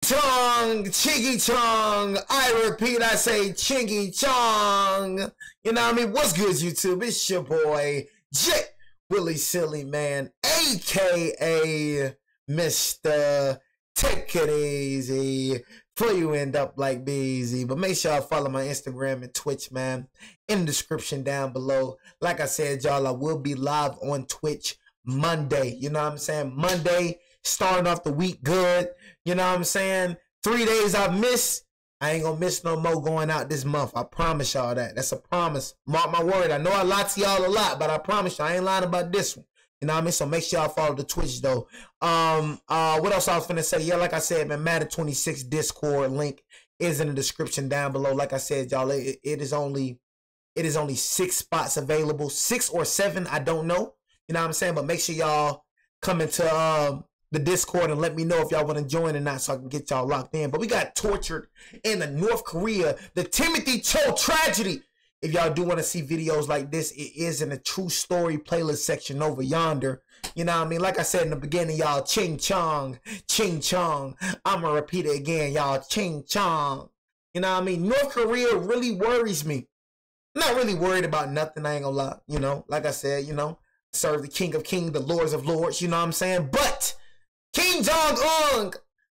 Chingy Chong. I repeat, I say Chingy Chong. You know what I mean? What's good, YouTube? It's your boy, J. Willie Silly Man, a.k.a. Mr. Take It Easy. Before you end up like Beezy. But make sure y'all follow my Instagram and Twitch, man. In the description down below. Like I said, y'all, I will be live on Twitch Monday. You know what I'm saying? Monday, starting off the week good. You know what I'm saying? 3 days I missed. I ain't gonna miss no more going out this month. I promise y'all that. That's a promise. Mark my word. I know I lie to y'all a lot, but I promise you I ain't lying about this one. You know what I mean? So make sure y'all follow the Twitch though. What else I was finna say? Yeah, like I said, man, Madden 26 Discord link is in the description down below. Like I said, y'all, it is only 6 spots available. 6 or 7, I don't know. You know what I'm saying? But make sure y'all come into the Discord and let me know if y'all want to join or not so I can get y'all locked in. But we got tortured in the North Korea, the Timothy Cho tragedy. If y'all do want to see videos like this, it is in the true story playlist section over yonder. You know what I mean? Like I said in the beginning, y'all, ching chong, ching chong. I'm going to repeat it again, y'all, ching chong. You know what I mean? North Korea really worries me. I'm not really worried about nothing, I ain't gonna lie. You know, like I said, you know, serve the King of Kings, the Lords of Lords, you know what I'm saying? But Kim Jong-un,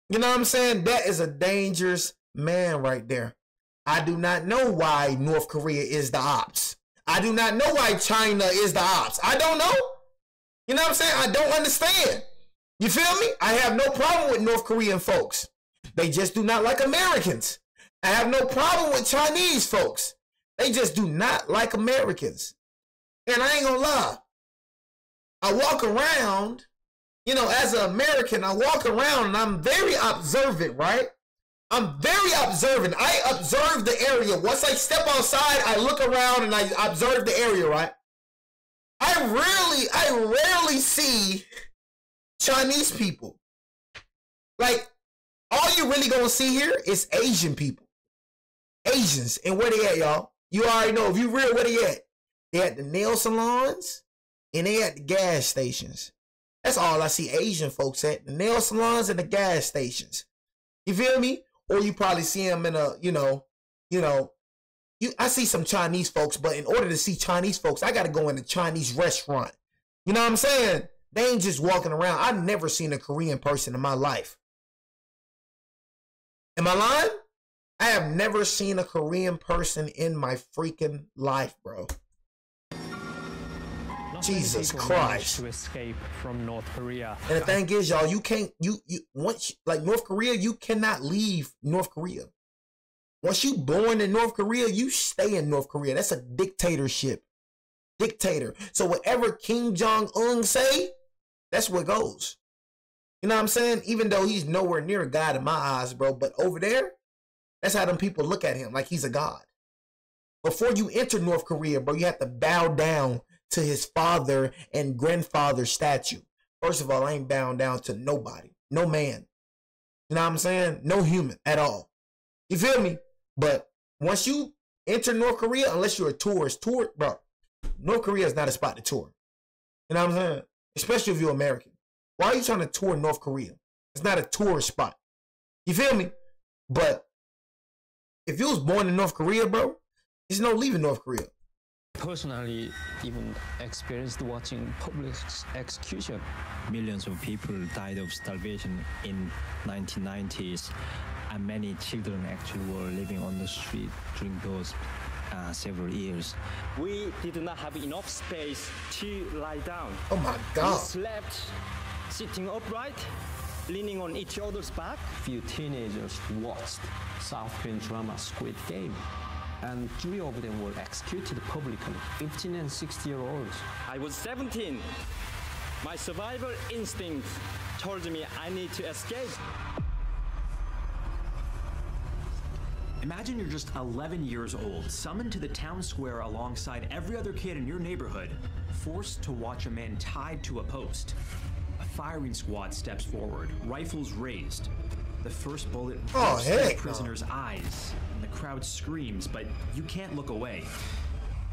you know what I'm saying? That is a dangerous man right there. I do not know why North Korea is the ops. I do not know why China is the ops. I don't know. You know what I'm saying? I don't understand. You feel me? I have no problem with North Korean folks. They just do not like Americans. I have no problem with Chinese folks. They just do not like Americans. And I ain't gonna lie. I walk around, you know, as an American, I walk around and I'm very observant, right? I'm very observant. I observe the area. Once I step outside, I look around and I observe the area, right? I rarely see Chinese people. Like, all you really gonna see here is Asian people. Asians. And where they at, y'all? You already know. If you real, where they at? They at the nail salons and they at the gas stations. That's all I see Asian folks at. The nail salons and the gas stations. You feel me? Or you probably see them in a, I see some Chinese folks, but in order to see Chinese folks, I got to go in a Chinese restaurant. You know what I'm saying? They ain't just walking around. I've never seen a Korean person in my life. Am I lying? I have never seen a Korean person in my freaking life, bro. Jesus Christ. To escape from North Korea. And the thing is, y'all, you can't, once, like North Korea, you cannot leave North Korea. Once you born in North Korea, you stay in North Korea. That's a dictatorship. Dictator. So whatever Kim Jong-un say, that's what goes. You know what I'm saying? Even though he's nowhere near a god in my eyes, bro. But over there, that's how them people look at him, like he's a god. Before you enter North Korea, bro, you have to bow down to his father and grandfather statue. First of all, I ain't bowing down to nobody. No man. You know what I'm saying? No human at all. You feel me? But once you enter North Korea, unless you're a tourist, bro, North Korea is not a spot to tour. You know what I'm saying? Especially if you're American. Why are you trying to tour North Korea? It's not a tourist spot. You feel me? But if you was born in North Korea, bro, there's no leaving North Korea. Personally, even experienced watching public execution. Millions of people died of starvation in 1990s, and many children actually were living on the street during those several years. We did not have enough space to lie down. Oh my God. We slept sitting upright, leaning on each other's back. Few teenagers watched South Korean drama Squid Game, and 3 of them were executed publicly, 15 and 16-year-olds. I was 17. My survival instinct told me I need to escape. Imagine you're just 11 years old, summoned to the town square alongside every other kid in your neighborhood, forced to watch a man tied to a post. A firing squad steps forward, rifles raised. The first bullet rips the prisoner's eyes, and the crowd screams, but you can't look away.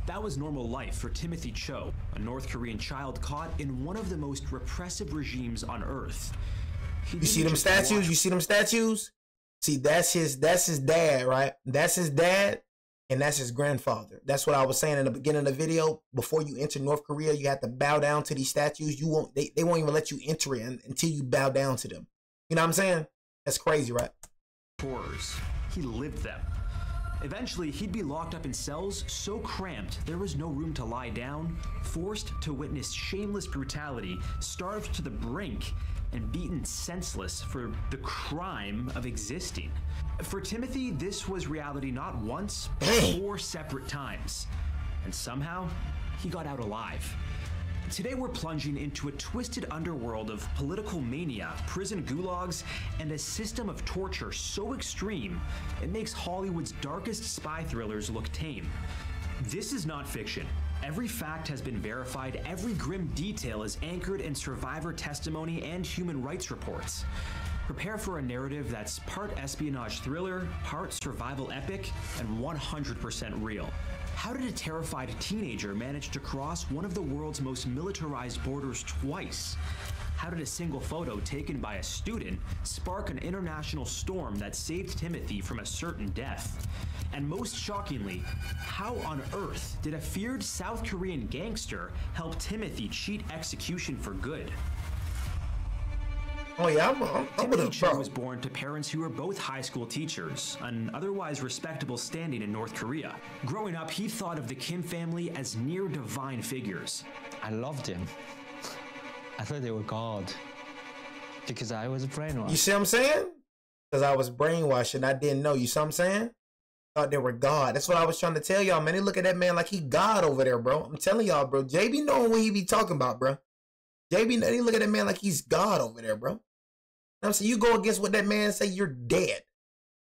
That was normal life for Timothy Cho, a North Korean child caught in one of the most repressive regimes on Earth. You see them statues? You see them statues? See, that's his dad, right? That's his dad, and that's his grandfather. That's what I was saying in the beginning of the video. Before you enter North Korea, you have to bow down to these statues. They won't even let you enter it until you bow down to them. You know what I'm saying? That's crazy, right? Horrors. He lived them. Eventually, he'd be locked up in cells so cramped there was no room to lie down, forced to witness shameless brutality, starved to the brink, and beaten senseless for the crime of existing. For Timothy, this was reality not once, but 4 separate times. And somehow, he got out alive. Today we're plunging into a twisted underworld of political mania, prison gulags, and a system of torture so extreme it makes Hollywood's darkest spy thrillers look tame. This is not fiction. Every fact has been verified, every grim detail is anchored in survivor testimony and human rights reports. Prepare for a narrative that's part espionage thriller, part survival epic, and 100% real. How did a terrified teenager manage to cross one of the world's most militarized borders twice? How did a single photo taken by a student spark an international storm that saved Timothy from a certain death? And most shockingly, how on earth did a feared South Korean gangster help Timothy cheat execution for good? Oh yeah, I'm with Timothy was born to parents who were both high school teachers, an otherwise respectable standing in North Korea. Growing up, he thought of the Kim family as near divine figures. I loved them. I thought they were God because I was brainwashed. You see what I'm saying? Because I was brainwashed and I didn't know. You see what I'm saying? Thought they were God. That's what I was trying to tell y'all, man. They look at that man like he God over there, bro. I'm telling y'all, bro. JB knowing what he be talking about, bro. JB, they look at that man like he's God over there, bro. I'm saying, you go against what that man say, you're dead.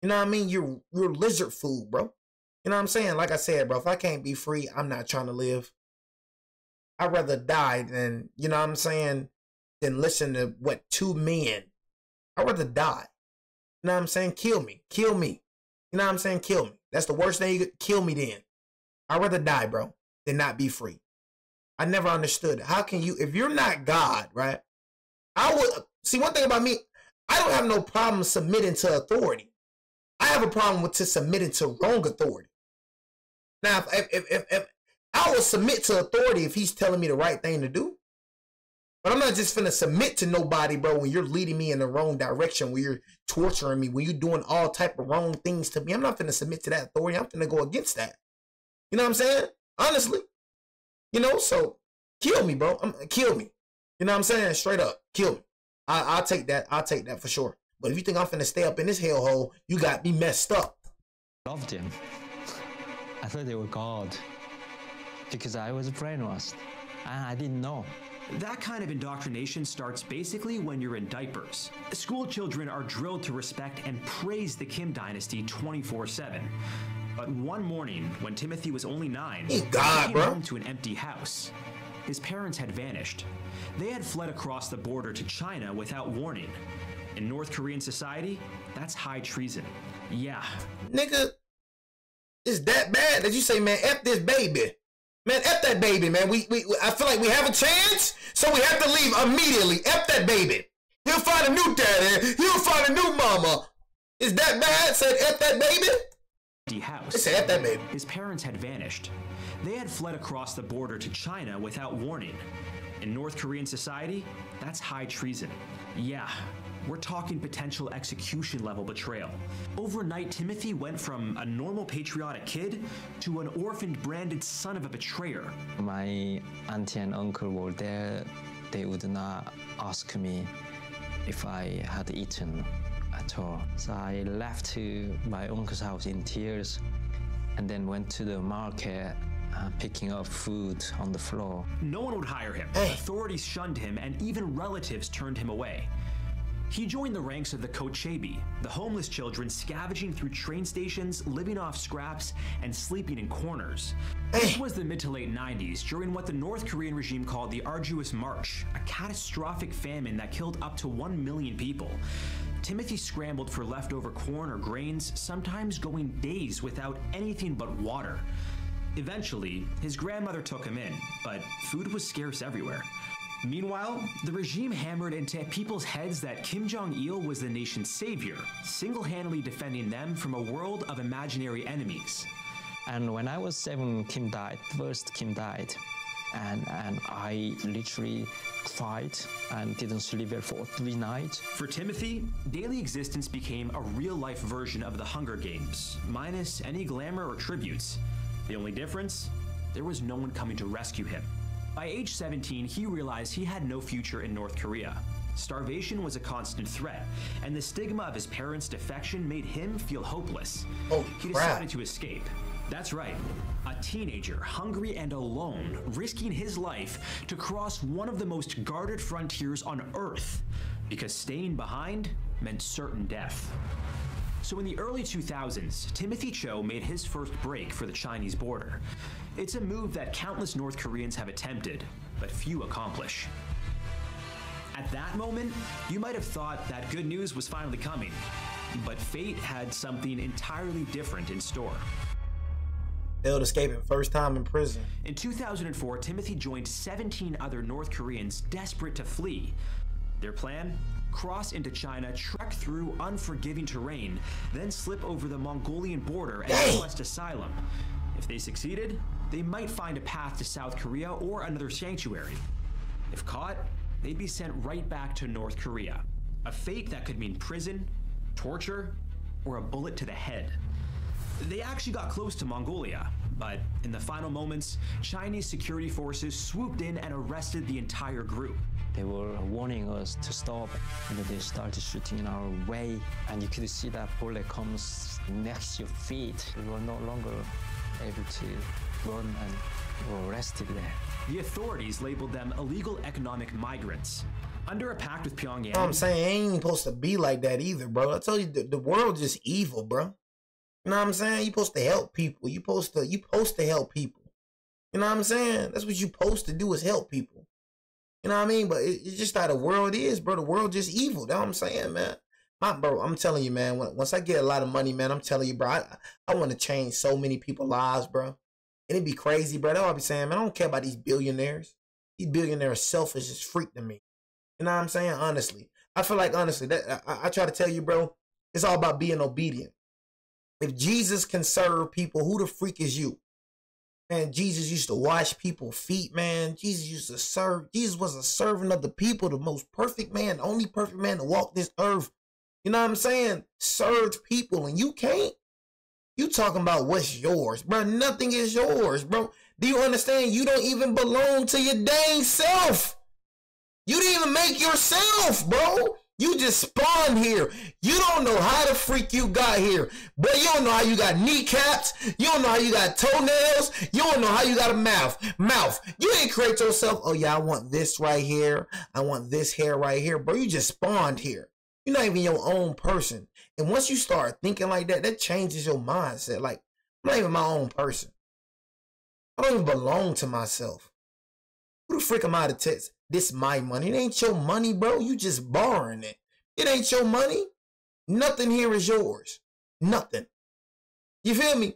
You know what I mean? You're lizard food, bro. You know what I'm saying? Like I said, bro, if I can't be free, I'm not trying to live. I'd rather die than, you know what I'm saying, than listen to what 2 men. I'd rather die. You know what I'm saying? Kill me. Kill me. You know what I'm saying? Kill me. That's the worst thing you could kill me then. I'd rather die, bro, than not be free. I never understood. How can you, if you're not God, right? I would, see, one thing about me, I don't have no problem submitting to authority. I have a problem with submitting to wrong authority. Now, if I will submit to authority if he's telling me the right thing to do. But I'm not just finna submit to nobody, bro, when you're leading me in the wrong direction, when you're torturing me, when you're doing all type of wrong things to me. I'm not finna submit to that authority. I'm finna go against that. You know what I'm saying? Honestly. You know, so kill me, bro. Kill me. You know what I'm saying? Straight up. Kill me. I'll take that. I'll take that for sure. But if you think I'm finna stay up in this hellhole, you got me messed up. Loved them. I thought they were God because I was brainwashed. I didn't know. That kind of indoctrination starts basically when you're in diapers. School children are drilled to respect and praise the Kim dynasty 24/7. But one morning, when Timothy was only 9, he came home to an empty house. His parents had vanished. They had fled across the border to China without warning. In North Korean society, that's high treason. Yeah. Nigga, it's that bad that you say, man, F this baby. Man, F that baby, man. I feel like we have a chance, so we have to leave immediately. F that baby. He'll find a new daddy. He'll find a new mama. Is that bad? Said F that baby? House. They said F that baby. His parents had vanished. They had fled across the border to China without warning. In North Korean society, that's high treason. Yeah, we're talking potential execution level betrayal. Overnight, Timothy went from a normal patriotic kid to an orphaned branded son of a betrayer. My auntie and uncle were there. They would not ask me if I had eaten at all. So I left to my uncle's house in tears and then went to the market picking up food on the floor. No one would hire him. Authorities shunned him, and even relatives turned him away. He joined the ranks of the Kochebi, the homeless children scavenging through train stations, living off scraps, and sleeping in corners. This was the mid to late 90s, during what the North Korean regime called the Arduous March, a catastrophic famine that killed up to 1 million people. Timothy scrambled for leftover corn or grains, sometimes going days without anything but water. Eventually, his grandmother took him in, but food was scarce everywhere. Meanwhile, the regime hammered into people's heads that Kim Jong-il was the nation's savior, single-handedly defending them from a world of imaginary enemies. And when I was 7, Kim died. First, Kim died. And I literally cried and didn't sleep well for 3 nights. For Timothy, daily existence became a real-life version of the Hunger Games, minus any glamour or tributes. The only difference? There was no one coming to rescue him. By age 17, he realized he had no future in North Korea. Starvation was a constant threat, and the stigma of his parents' defection made him feel hopeless. He decided to escape. That's right, a teenager, hungry and alone, risking his life to cross one of the most guarded frontiers on Earth, because staying behind meant certain death. So in the early 2000s, Timothy Cho made his first break for the Chinese border. It's a move that countless North Koreans have attempted, but few accomplish. At that moment, you might have thought that good news was finally coming, but fate had something entirely different in store. Failed escaping first time in prison. In 2004, Timothy joined 17 other North Koreans desperate to flee. Their plan? Cross into China, trek through unforgiving terrain, then slip over the Mongolian border and request asylum. If they succeeded, they might find a path to South Korea or another sanctuary. If caught, they'd be sent right back to North Korea. A fate that could mean prison, torture, or a bullet to the head. They actually got close to Mongolia, but in the final moments, Chinese security forces swooped in and arrested the entire group. They were warning us to stop, and they started shooting in our way, and you could see that bullet comes next to your feet. We were no longer able to run and were arrested there. The authorities labeled them illegal economic migrants. Under a pact with Pyongyang... You know what I'm saying? It ain't supposed to be like that either, bro. I told you, the world just evil, bro. You know what I'm saying? You supposed to help people. You supposed to help people. You know what I'm saying? That's what you supposed to do, is help people. You know what I mean? But it's just how the world is, bro. The world just evil. That's what I'm saying, man. Bro, I'm telling you, man, once I get a lot of money, man, I'm telling you, bro, I want to change so many people's lives, bro. And it'd be crazy, bro. That's what I be saying, man. I don't care about these billionaires. These billionaires selfish as freak to me. You know what I'm saying? Honestly. I feel like, honestly, that I try to tell you, bro, it's all about being obedient. If Jesus can serve people, who the freak is you? Man, Jesus used to wash people's feet, man. Jesus used to serve. Jesus was a servant of the people, the most perfect man, the only perfect man to walk this earth. You know what I'm saying? Served people, and you can't. You talking about what's yours, bro. Nothing is yours, bro. Do you understand? You don't even belong to your dang self. You didn't even make yourself, bro. You just spawned here. You don't know how the freak you got here. But you don't know how you got kneecaps. You don't know how you got toenails. You don't know how you got a mouth. You didn't create yourself. Oh, yeah, I want this right here. I want this hair right here. Bro, you just spawned here. You're not even your own person. And once you start thinking like that, that changes your mindset. Like, I'm not even my own person. I don't even belong to myself. Who the freak am I to text? This my money. It ain't your money, bro. You just borrowing it. It ain't your money. Nothing here is yours. Nothing. You feel me?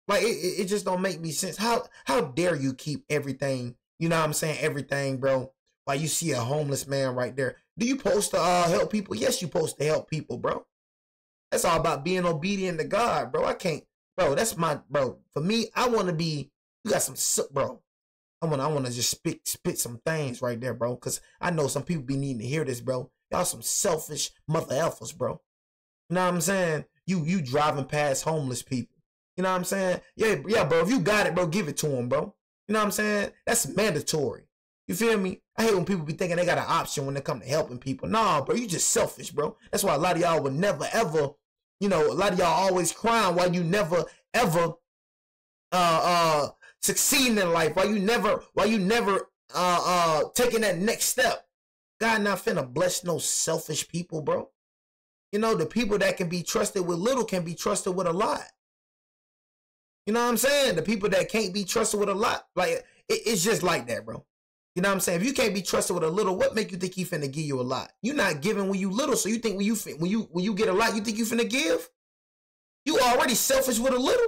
Like, it just don't make me sense. How dare you keep everything, you know what I'm saying, everything, bro, while you see a homeless man right there. Do you supposed to help people? Yes, you supposed to help people, bro. That's all about being obedient to God, bro. I can't, bro, that's my, bro. For me, I want to be, you got some, bro. I want to just spit some things right there, bro. Because I know some people be needing to hear this, bro. Y'all some selfish mother effers, bro. You know what I'm saying? You driving past homeless people. You know what I'm saying? Yeah, bro. If you got it, bro, give it to them, bro. You know what I'm saying? That's mandatory. You feel me? I hate when people be thinking they got an option when they come to helping people. Nah, bro, you just selfish, bro. That's why a lot of y'all would never, ever, you know, a lot of y'all always crying why you never, ever, succeeding in life, why you never taking that next step. God not finna bless no selfish people, bro. You know, the people that can be trusted with little can be trusted with a lot. You know what I'm saying? The people that can't be trusted with a lot, like, it's just like that, bro. You know what I'm saying? If you can't be trusted with a little, what make you think he finna give you a lot? You're not giving when you little, so you think when you get a lot, you think you finna give? You already selfish with a little.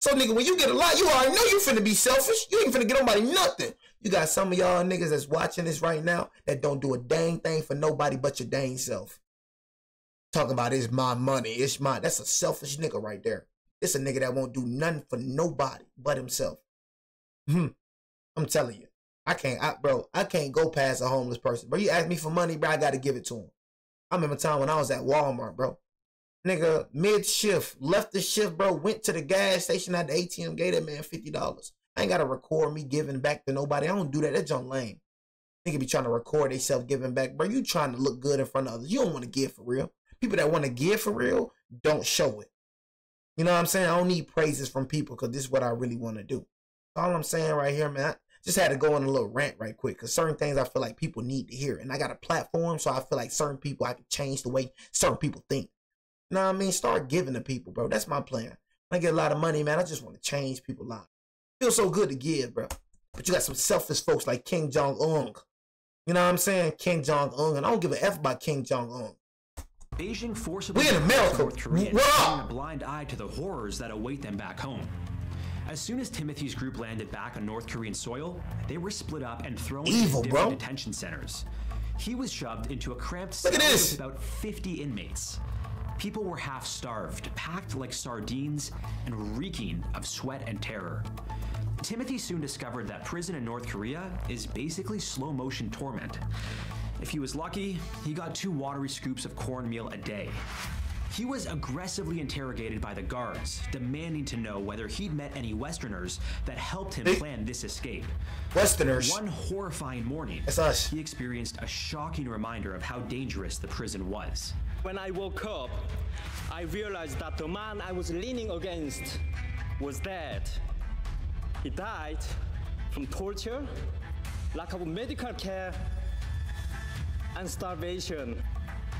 So, nigga, when you get a lot, you already know you finna be selfish. You ain't finna get nobody nothing. You got some of y'all niggas that's watching this right now that don't do a dang thing for nobody but your dang self. Talking about it's my money, it's mine. That's a selfish nigga right there. It's a nigga that won't do nothing for nobody but himself. I'm telling you. I can't go past a homeless person. Bro, you ask me for money, bro, I gotta give it to him. I remember a time when I was at Walmart, bro. Nigga, mid-shift, left the shift, bro, went to the gas station at the ATM, gave that man $50. I ain't gotta record me giving back to nobody. I don't do that. That's junk lame. Nigga be trying to record themselves giving back. Bro, you trying to look good in front of others. You don't want to give for real. People that want to give for real, don't show it. You know what I'm saying? I don't need praises from people because this is what I really want to do. All I'm saying right here, man, I just had to go on a little rant right quick because certain things I feel like people need to hear. And I got a platform, so I feel like certain people, I can change the way certain people think. You know what I mean? Start giving to people, bro. That's my plan. When I get a lot of money, man, I just want to change people's lives. Feels so good to give, bro. But you got some selfish folks like Kim Jong-un. You know what I'm saying? Kim Jong-un. And I don't give a F about Kim Jong-un. Beijing forcibly we in America. North Korea, What turning a up? blind eye to the horrors that await them back home. As soon as Timothy's group landed back on North Korean soil, they were split up and thrown into different detention centers. He was shoved into a cramped cell with about 50 inmates. People were half-starved, packed like sardines, and reeking of sweat and terror. Timothy soon discovered that prison in North Korea is basically slow-motion torment. If he was lucky, he got 2 watery scoops of cornmeal a day. He was aggressively interrogated by the guards, demanding to know whether he'd met any Westerners that helped him plan this escape. Westerners. One horrifying morning, that's us. He experienced a shocking reminder of how dangerous the prison was. When I woke up, I realized that the man I was leaning against was dead. He died from torture, lack of medical care, and starvation.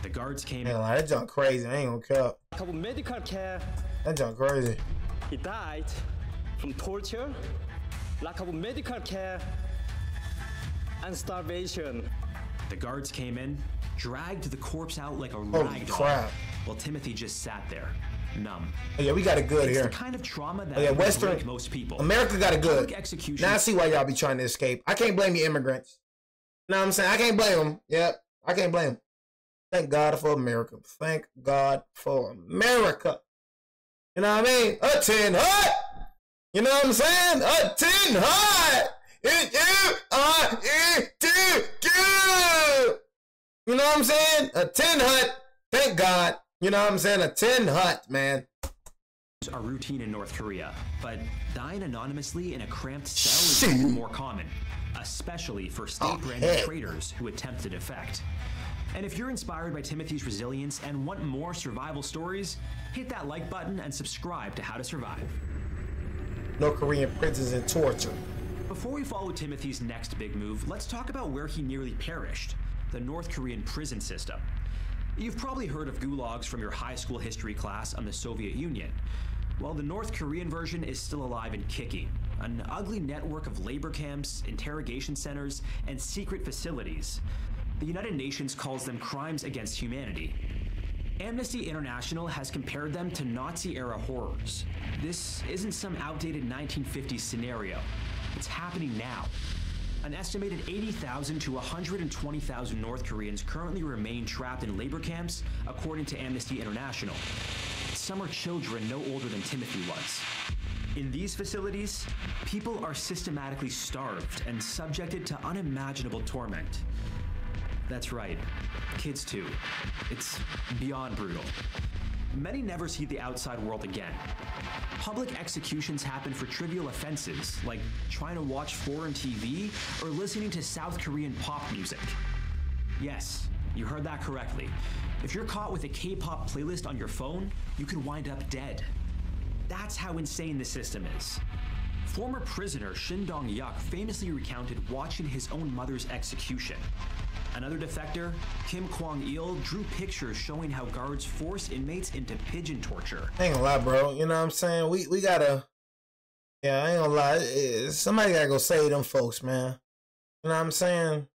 The guards came. Man, that junk crazy. I ain't gonna care. Lack of medical care. That junk crazy. He died from torture, lack of medical care, and starvation. The guards came in, dragged the corpse out like a rag doll, while Timothy just sat there, numb. Oh, yeah, we got it good it's here. The kind of trauma that Western break most people. America got it good. Execution. Now I see why y'all be trying to escape. I can't blame you immigrants. You know what I'm saying? I can't blame them. Yep, I can't blame them. Thank God for America. Thank God for America. You know what I mean? A 10 hut. You know what I'm saying? A 10 hut. You know what I'm saying? A 10 hut. Thank God. You know what I'm saying? A 10 hut, man. Are routine in North Korea, but dying anonymously in a cramped cell is even more common, especially for state-branded traitors who attempt to defect. And if you're inspired by Timothy's resilience and want more survival stories, hit that like button and subscribe to How to Survive. North Korean prisons and torture. Before we follow Timothy's next big move, let's talk about where he nearly perished, the North Korean prison system. You've probably heard of gulags from your high school history class on the Soviet Union. Well, the North Korean version is still alive and kicking. An ugly network of labor camps, interrogation centers, and secret facilities. The United Nations calls them crimes against humanity. Amnesty International has compared them to Nazi-era horrors. This isn't some outdated 1950s scenario. It's happening now. An estimated 80,000 to 120,000 North Koreans currently remain trapped in labor camps, according to Amnesty International. Some are children no older than Timothy was. In these facilities, people are systematically starved and subjected to unimaginable torment. That's right, kids too. It's beyond brutal. Many never see the outside world again. Public executions happen for trivial offenses, like trying to watch foreign TV or listening to South Korean pop music. Yes, you heard that correctly. If you're caught with a K-pop playlist on your phone, you could wind up dead. That's how insane the system is. Former prisoner Shin Dong-yuk famously recounted watching his own mother's execution. Another defector, Kim Kwang-il, drew pictures showing how guards force inmates into pigeon torture. I ain't gonna lie, bro. You know what I'm saying? We gotta... Yeah, I ain't gonna lie. Somebody gotta go save them folks, man. You know what I'm saying?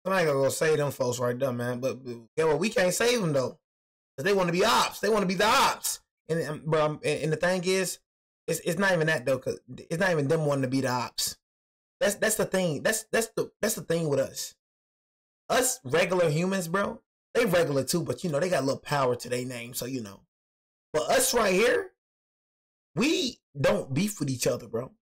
Somebody gotta go save them folks right there, man. But yeah, well, we can't save them, though. Because they want to be ops. They want to be the ops. And, bro, and the thing is, It's not even that though, cause it's not even them wanting to be the ops. That's the thing. That's the thing with us. Us regular humans, bro. They regular too, but you know they got a little power to their name, so you know. But us right here, we don't beef with each other, bro.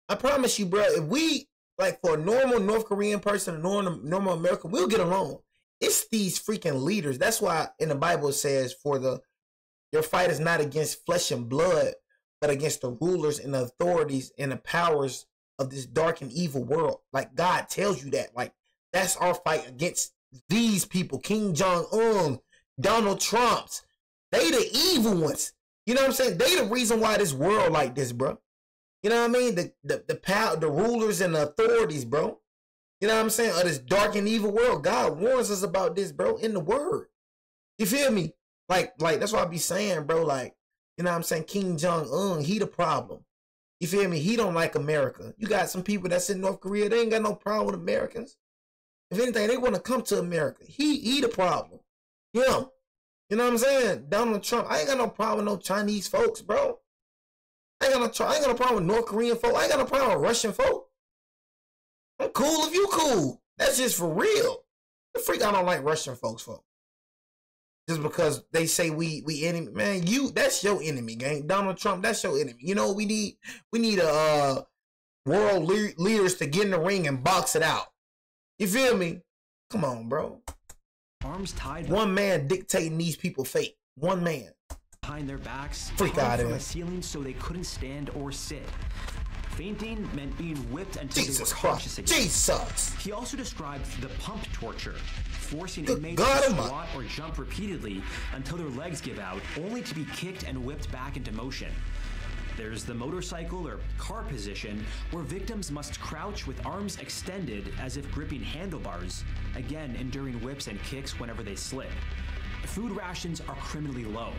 I promise you, bro. If we like for a normal North Korean person, a normal American, we'll get along. It's these freaking leaders. That's why in the Bible it says, your fight is not against flesh and blood, but against the rulers and the authorities and the powers of this dark and evil world. Like God tells you that. Like that's our fight against these people. Kim Jong-un, Donald Trump's. They the evil ones. You know what I'm saying? They the reason why this world like this, bro. You know what I mean? The power, the rulers and the authorities, bro. You know what I'm saying? Of this dark and evil world. God warns us about this, bro, in the word. You feel me? Like that's what I be saying, bro. Like, you know what I'm saying? Kim Jong-un, he the problem. You feel me? He don't like America. You got some people that's in North Korea, they ain't got no problem with Americans. If anything, they want to come to America. He the problem. Him. You know what I'm saying? Donald Trump. I ain't got no problem with no Chinese folks, bro. I ain't got no problem with North Korean folk. I ain't got no problem with Russian folk. I'm cool if you cool. That's just for real. The freak I don't like Russian folks. Just because they say we enemy. Man, that's your enemy, gang. Donald Trump, that's your enemy. You know what we need? We need world leaders to get in the ring and box it out. You feel me? Come on, bro. Arms tied. One man dictating these people's fate. One man. Behind their backs, freak out from the ceiling so they couldn't stand or sit. Fainting meant being whipped until Jesus they were Christ. conscious again. Jesus. He also described the pump torture, forcing Good inmates God to Almighty. squat or jump repeatedly until their legs give out, only to be kicked and whipped back into motion. There's the motorcycle or car position, where victims must crouch with arms extended as if gripping handlebars, again enduring whips and kicks whenever they slip. Food rations are criminally low.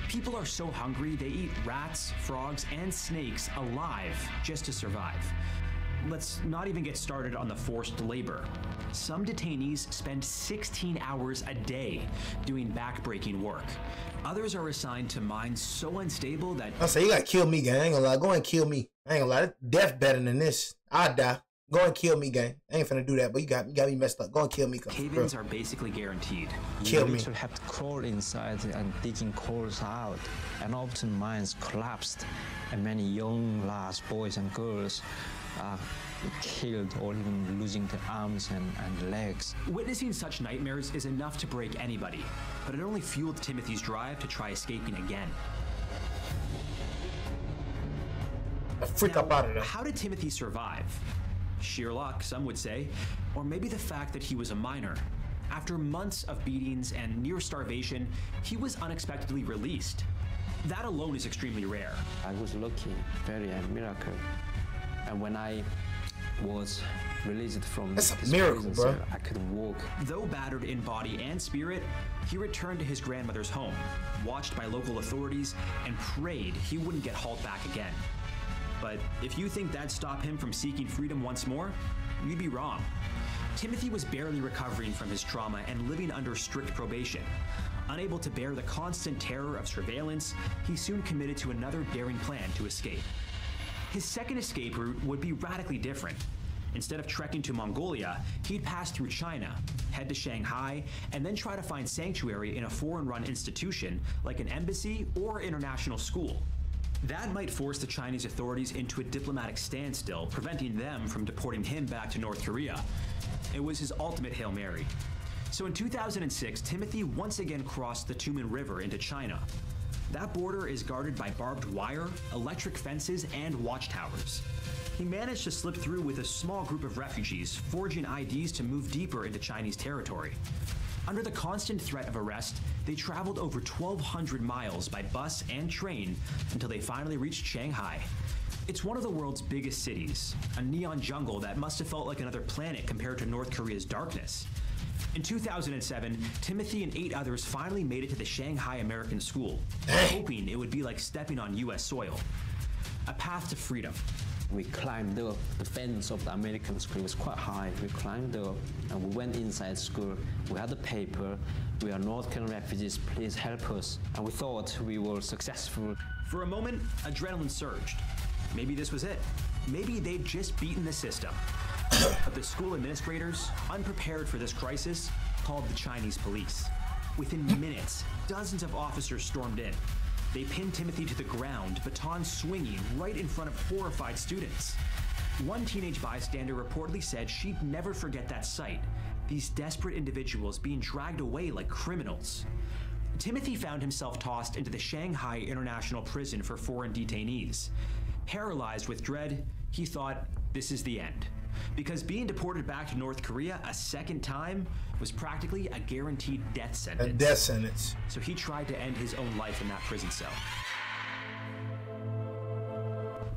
People are so hungry they eat rats, frogs, and snakes alive just to survive. Let's not even get started on the forced labor. Some detainees spend 16 hours a day doing back-breaking work. Others are assigned to mines so unstable that... I say, you gotta kill me, gang. I ain't gonna lie. Go and kill me. I ain't gonna lie. Death better than this. I die. Go and kill me, gang. I ain't finna do that, but you got me messed up. Go and kill me. Cave-ins are basically guaranteed. Kill me. You have to crawl inside and digging coals out, and often mines collapsed, and many young lads, boys and girls are killed or even losing their arms and legs. Witnessing such nightmares is enough to break anybody, but it only fueled Timothy's drive to try escaping again. Freak up out of there. How did Timothy survive? Sheer luck, some would say, or maybe the fact that he was a minor. After months of beatings and near starvation, he was unexpectedly released. That alone is extremely rare. I was lucky, very a miracle. And when I was released from That's a this miracle, prison bro. cell, I could walk. Though battered in body and spirit, he returned to his grandmother's home, watched by local authorities, and prayed he wouldn't get hauled back again. But if you think that'd stop him from seeking freedom once more, you'd be wrong. Timothy was barely recovering from his trauma and living under strict probation. Unable to bear the constant terror of surveillance, he soon committed to another daring plan to escape. His second escape route would be radically different. Instead of trekking to Mongolia, he'd pass through China, head to Shanghai, and then try to find sanctuary in a foreign-run institution like an embassy or international school. That might force the Chinese authorities into a diplomatic standstill, preventing them from deporting him back to North Korea. It was his ultimate Hail Mary. So in 2006, Timothy once again crossed the Tumen River into China. That border is guarded by barbed wire, electric fences, and watchtowers. He managed to slip through with a small group of refugees, forging IDs to move deeper into Chinese territory. Under the constant threat of arrest, they traveled over 1,200 miles by bus and train until they finally reached Shanghai. It's one of the world's biggest cities, a neon jungle that must have felt like another planet compared to North Korea's darkness. In 2007, Timothy and 8 others finally made it to the Shanghai American School, hoping it would be like stepping on US soil. A path to freedom. We climbed up the fence of the American school. It was quite high. We climbed up and we went inside school. We had the paper. We are North Korean refugees. Please help us. And we thought we were successful. For a moment, adrenaline surged. Maybe this was it. Maybe they'd just beaten the system. But the school administrators, unprepared for this crisis, called the Chinese police. Within minutes, dozens of officers stormed in. They pinned Timothy to the ground, batons swinging right in front of horrified students. One teenage bystander reportedly said she'd never forget that sight, these desperate individuals being dragged away like criminals. Timothy found himself tossed into the Shanghai International Prison for foreign detainees. Paralyzed with dread, he thought, this is the end. Because being deported back to North Korea a second time was practically a guaranteed death sentence. A death sentence. So he tried to end his own life in that prison cell.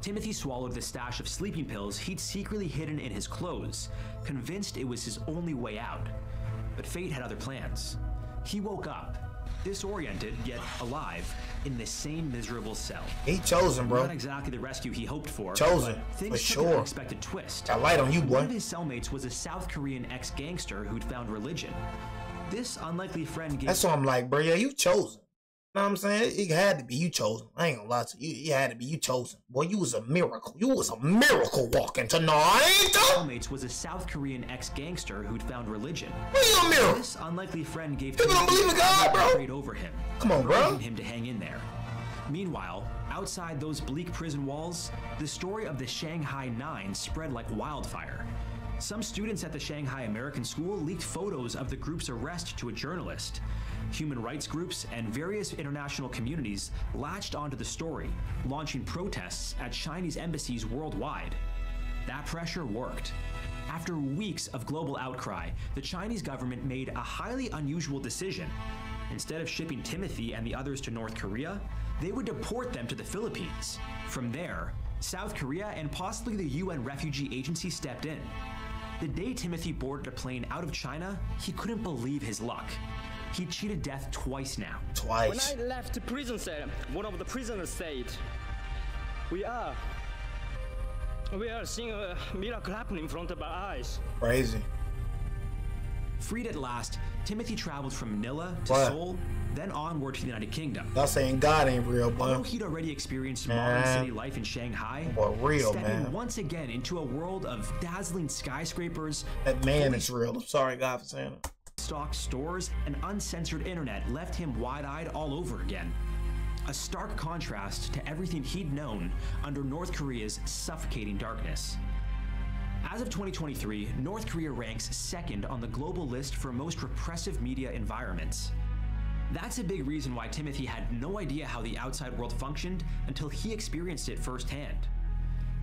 Timothy swallowed the stash of sleeping pills he'd secretly hidden in his clothes, convinced it was his only way out. But fate had other plans. He woke up, disoriented yet alive, in the same miserable cell. He chosen, bro. Not exactly the rescue he hoped for. Chosen, but things for took sure. an unexpected twist. Got light on you, boy. One of his cellmates was a South Korean ex-gangster who'd found religion. This unlikely friend gave... That's why I'm like, bro, yeah, you chosen. You know what I'm saying? It had to be you chosen. I ain't gonna lie to you. It had to be you chosen. Boy, you was a miracle. You was a miracle walking tonight. Cellmates was a South Korean ex-gangster who'd found religion. What you a miracle? This unlikely friend gave People don't believe in God, bro. prayed over him. Come on, bro. Urging him to hang in there. Meanwhile, outside those bleak prison walls, the story of the Shanghai Nine spread like wildfire. Some students at the Shanghai American School leaked photos of the group's arrest to a journalist. Human rights groups and various international communities latched onto the story, launching protests at Chinese embassies worldwide. That pressure worked. After weeks of global outcry, the Chinese government made a highly unusual decision. Instead of shipping Timothy and the others to North Korea, they would deport them to the Philippines. From there, South Korea and possibly the UN Refugee Agency stepped in. The day Timothy boarded a plane out of China, he couldn't believe his luck. He cheated death twice now. Twice. When I left the prison cell, one of the prisoners said, we are seeing a miracle happen in front of our eyes. Crazy. Freed at last, Timothy traveled from Manila to What? Seoul, then onward to the United Kingdom. Y'all saying God ain't real, boy. Although he'd already experienced modern city life in Shanghai, Boy, real, stepping man. once again into a world of dazzling skyscrapers, That man is real. I'm sorry, God, for saying it. stocked stores, and uncensored internet left him wide-eyed all over again. A stark contrast to everything he'd known under North Korea's suffocating darkness. As of 2023, North Korea ranks second on the global list for most repressive media environments. That's a big reason why Timothy had no idea how the outside world functioned until he experienced it firsthand.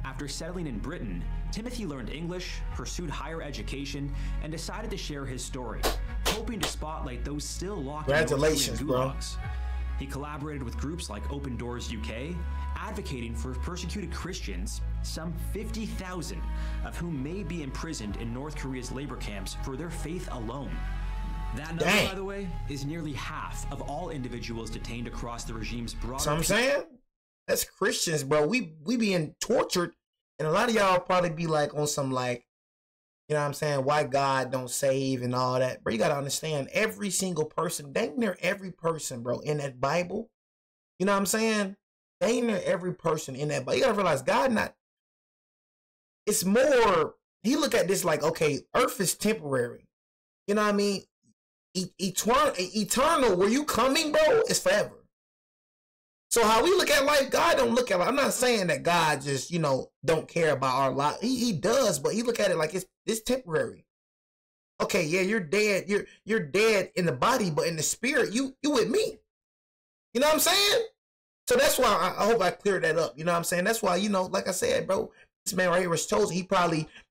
After settling in Britain, Timothy learned English, pursued higher education, and decided to share his story, hoping to spotlight those still locked in North Korean Congratulations, bro. gulags. He collaborated with groups like Open Doors UK, advocating for persecuted Christians, some 50,000 of whom may be imprisoned in North Korea's labor camps for their faith alone. That number, Dang. by the way, is nearly half of all individuals detained across the regime's broader... So I'm saying, that's Christians, bro. We being tortured, and a lot of y'all probably be like on some like, you know what I'm saying, why God don't save and all that. Bro, you gotta understand, every single person, dang near every person, bro, in that Bible, you know what I'm saying? Dang near every person in that Bible. You gotta realize God not, it's more, he look at this like, okay, earth is temporary. You know what I mean? Eternal, where you coming, bro, is forever. So how we look at life, God don't look at life. I'm not saying that God just, you know, don't care about our life. He does, but he look at it like it's temporary. Okay, yeah, you're dead. You're dead in the body, but in the spirit, you with me. You know what I'm saying? So that's why I hope I cleared that up. You know what I'm saying? That's why, you know, like I said, bro, this man right here was chosen.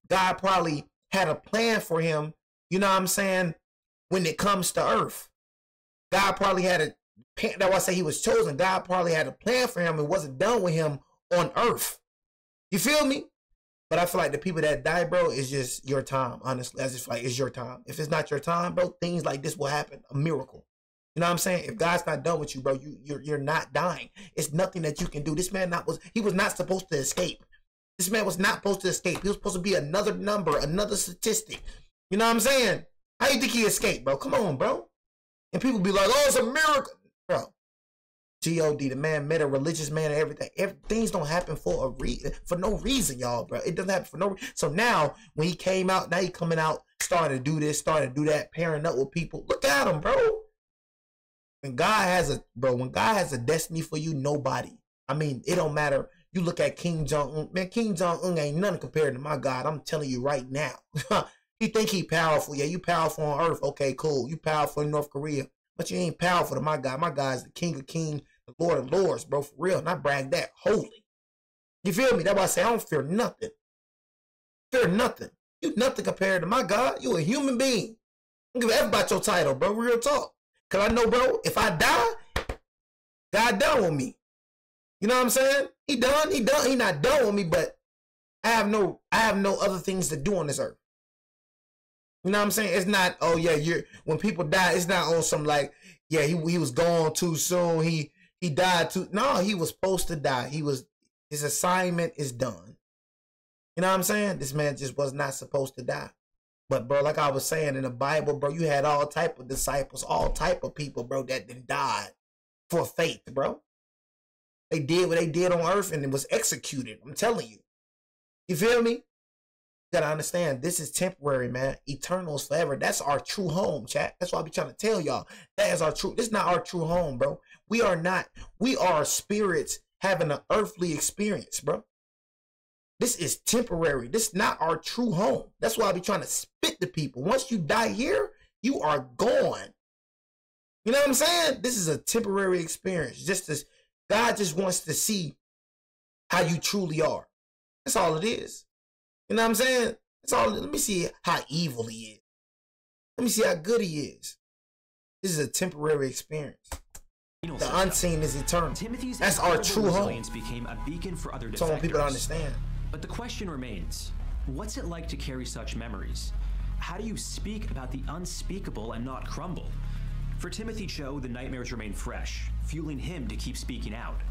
God probably had a plan for him. You know what I'm saying? When it comes to earth, God probably had a, that's why I say he was chosen. God probably had a plan for him and wasn't done with him on earth. You feel me? But I feel like the people that die, bro, is just your time, honestly. As if like it's your time. If it's not your time, bro, things like this will happen. A miracle. You know what I'm saying? If God's not done with you, bro, you're not dying. It's nothing that you can do. This man was not supposed to escape. This man was not supposed to escape. He was supposed to be another number, another statistic. You know what I'm saying? How you think he escaped, bro? Come on, bro. And people be like, oh, it's a miracle. Bro, G.O.D., the man met a religious man and everything. Things don't happen for no reason, y'all, bro. It doesn't happen for no reason. So now, when he came out, now he coming out, starting to do this, starting to do that, pairing up with people. Look at him, bro. When God has a destiny for you, nobody. I mean, it don't matter. You look at Kim Jong-un. Man, Kim Jong-un ain't nothing compared to my God. I'm telling you right now. You think he powerful. Yeah, you powerful on earth. Okay, cool. You powerful in North Korea. But you ain't powerful to my God. My God is the King of Kings, the Lord of Lords, bro. For real. And I brag that. Holy. You feel me? That's why I say I don't fear nothing. Fear nothing. You nothing compared to my God. You a human being. I don't give a F about your title, bro. Real talk. Because I know, bro, if I die, God done with me. You know what I'm saying? He done. He not done with me, but I have no other things to do on this earth. You know what I'm saying? It's not, oh yeah, when people die, it's not on some like, yeah, he was gone too soon. He died too. No, he was supposed to die. His assignment is done. You know what I'm saying? This man just was not supposed to die. But bro, like I was saying in the Bible, bro, you had all type of disciples, all type of people, bro, that then died for faith, bro. They did what they did on earth and it was executed. I'm telling you. You feel me? You gotta understand, this is temporary, man. Eternal is forever. That's our true home, chat. That's why I be trying to tell y'all. That is our true. This is not our true home, bro. We are spirits having an earthly experience, bro. This is temporary. This is not our true home. That's why I be trying to spit to people. Once you die here, you are gone. You know what I'm saying? This is a temporary experience. Just as God just wants to see how you truly are. That's all it is. You know what I'm saying? That's all. Let me see how evil he is. Let me see how good he is. This is a temporary experience. The unseen is eternal. Timothy's That's our true home. Became a beacon for other defectors. So I want people to understand. But the question remains, what's it like to carry such memories? How do you speak about the unspeakable and not crumble? For Timothy Cho, the nightmares remain fresh, fueling him to keep speaking out.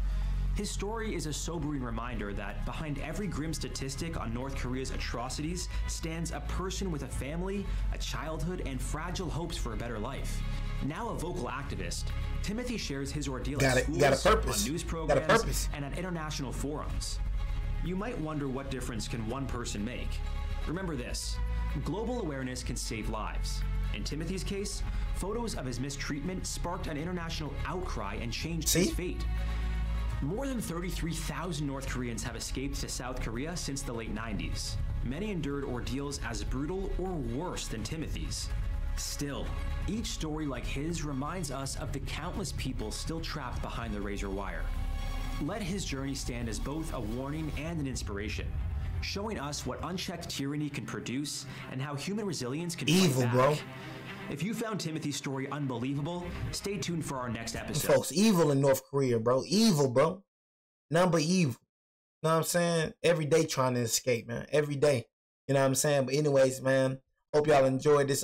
His story is a sobering reminder that behind every grim statistic on North Korea's atrocities stands a person with a family, a childhood, and fragile hopes for a better life. Now a vocal activist, Timothy shares his ordeal at schools, on news programs, and at international forums. You might wonder, what difference can one person make? Remember this, global awareness can save lives. In Timothy's case, photos of his mistreatment sparked an international outcry and changed his fate. More than 33,000 North Koreans have escaped to South Korea since the late 90s. Many endured ordeals as brutal or worse than Timothy's. Still, each story like his reminds us of the countless people still trapped behind the razor wire. Let his journey stand as both a warning and an inspiration, showing us what unchecked tyranny can produce and how human resilience can fight back. Bro. If you found Timothy's story unbelievable, stay tuned for our next episode. Folks, evil in North Korea, bro. Evil, bro. Number evil. You know what I'm saying? Every day trying to escape, man. Every day. You know what I'm saying? But anyways, man, hope y'all enjoyed this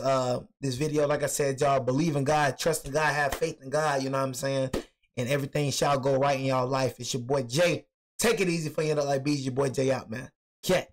this video. Like I said, y'all, believe in God, trust in God, have faith in God. You know what I'm saying? And everything shall go right in y'all life. It's your boy Jay. Take it easy for you, like B's. Your boy Jay out, man. Cat.